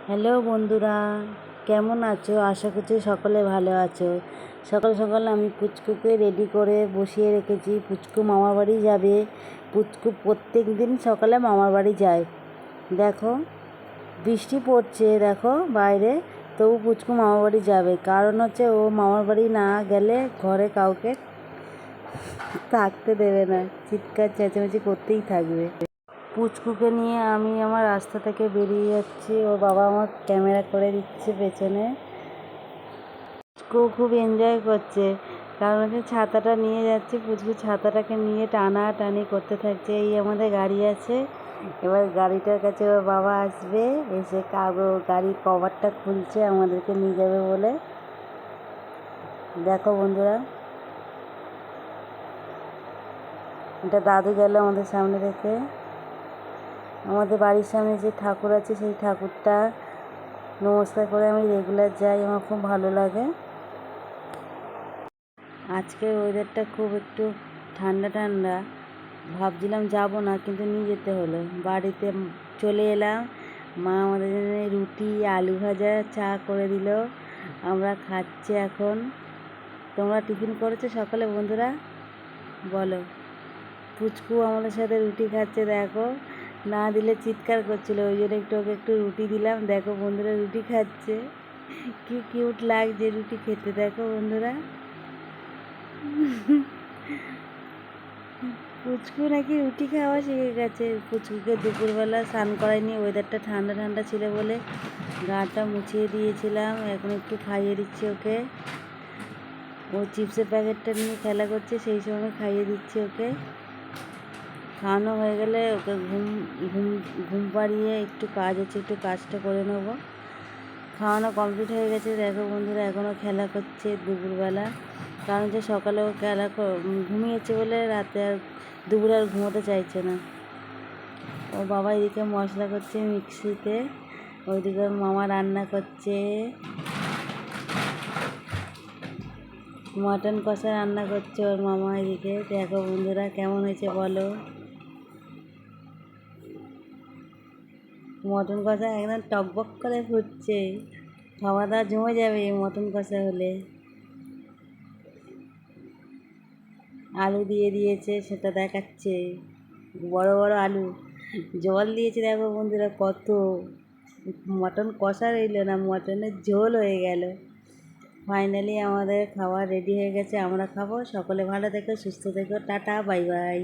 Hello বন্ধুরা, কেমন আছো? আশা করছি সকলে ভালো আছো। সকাল সকাল আমি পুচকুকে রেডি করে বসিয়ে রেখেছি। পুচকু মামার বাড়ি যাবে। পুচকু প্রত্যেক দিন সকালে মামার বাড়ি যায়। দেখো বৃষ্টি পড়ছে, দেখো বাইরে, তবু পুচকু মামার বাড়ি যাবে। কারণ হচ্ছে ও মামার বাড়ি না গেলে ঘরে কাউকে থাকতে দেবে না, চিৎকার চেঁচামেচি করতেই থাকবে। পুচকুকে নিয়ে আমি আমার রাস্তা থেকে বেরিয়ে যাচ্ছি। ওর বাবা আমার ক্যামেরা করে দিচ্ছে পেছনে। পুচকু খুব এনজয় করছে, কারণ হচ্ছে ছাতাটা নিয়ে যাচ্ছে। পুচকু ছাতাটাকে নিয়ে টানাটানি করতে থাকছে। এই আমাদের গাড়ি আছে, এবার গাড়িটার কাছে ওর বাবা আসবে, এসে গাড়ির কভারটা খুলছে আমাদেরকে নিয়ে যাবে বলে। দেখো বন্ধুরা, এটা দাদু গেল আমাদের সামনে থেকে। আমাদের বাড়ির সামনে যে ঠাকুর আছে সেই ঠাকুরটা নমস্কার করে আমি রেগুলার যাই, আমার খুব ভালো লাগে। আজকের ওয়েদারটা খুব একটু ঠান্ডা ঠান্ডা, ভাবছিলাম যাব না, কিন্তু নিয়ে যেতে হলো। বাড়িতে চলে এলাম, মা আমাদের জন্য রুটি আলু ভাজা চা করে দিল, আমরা খাচ্ছি এখন। তোমরা টিফিন করেছো সকালে বন্ধুরা? বলো। পুচকু আমাদের সাথে রুটি খাচ্ছে, দেখো, না দিলে চিৎকার করছিল, ওই জন্য ওকে একটু রুটি দিলাম। দেখো বন্ধুরা রুটি খাচ্ছে, কি কিউট লাগছে রুটি খেতে। দেখো বন্ধুরা, পুচকু নাকি রুটি খাওয়া শিখে গেছে। পুচকুকে দুপুরবেলা স্নান করাইনি, ওয়েদারটা ঠান্ডা ঠান্ডা ছিল বলে গাটা মুছিয়ে দিয়েছিলাম। এখন একটু খাইয়ে দিচ্ছি ওকে। ও চিপসের প্যাকেটটা নিয়ে খেলা করছে, সেই সময় খাইয়ে দিচ্ছি ওকে। খাওয়ানো হয়ে গেলে ওকে ঘুম ঘুম ঘুম পাড়িয়ে একটু কাজ আছে, একটু কাজটা করে নেবো। খাওয়ানো কমপ্লিট হয়ে গেছে। দেখো বন্ধুরা, এখনও খেলা করছে দুপুরবেলা, কারণ যে সকালেও ঘুমিয়েছে বলে রাতে আর দুপুরে আর ঘুমোতে চাইছে না। ও বাবা এদিকে মশলা করছে মিক্সিতে, ওইদিকে মামা রান্না করছে, মটন কষা রান্না করছে ওর মামা এদিকে। দেখো বন্ধুরা কেমন হয়েছে বলো। মটন কষা একদম টকবক করে ফুটছে, খাওয়া দাওয়া জমে যাবে মটন কষা হলে। আলু দিয়ে দিয়েছে, সেটা দেখাচ্ছে, বড় বড় আলু। জল দিয়েছে দেখো বন্ধুরা কত। মটন কষা রইল না, মটনের ঝোল হয়ে গেল। ফাইনালি আমাদের খাবার রেডি হয়ে গেছে, আমরা খাবো। সকলে ভালো থেকো, সুস্থ থেকো, টাটা বাই বাই।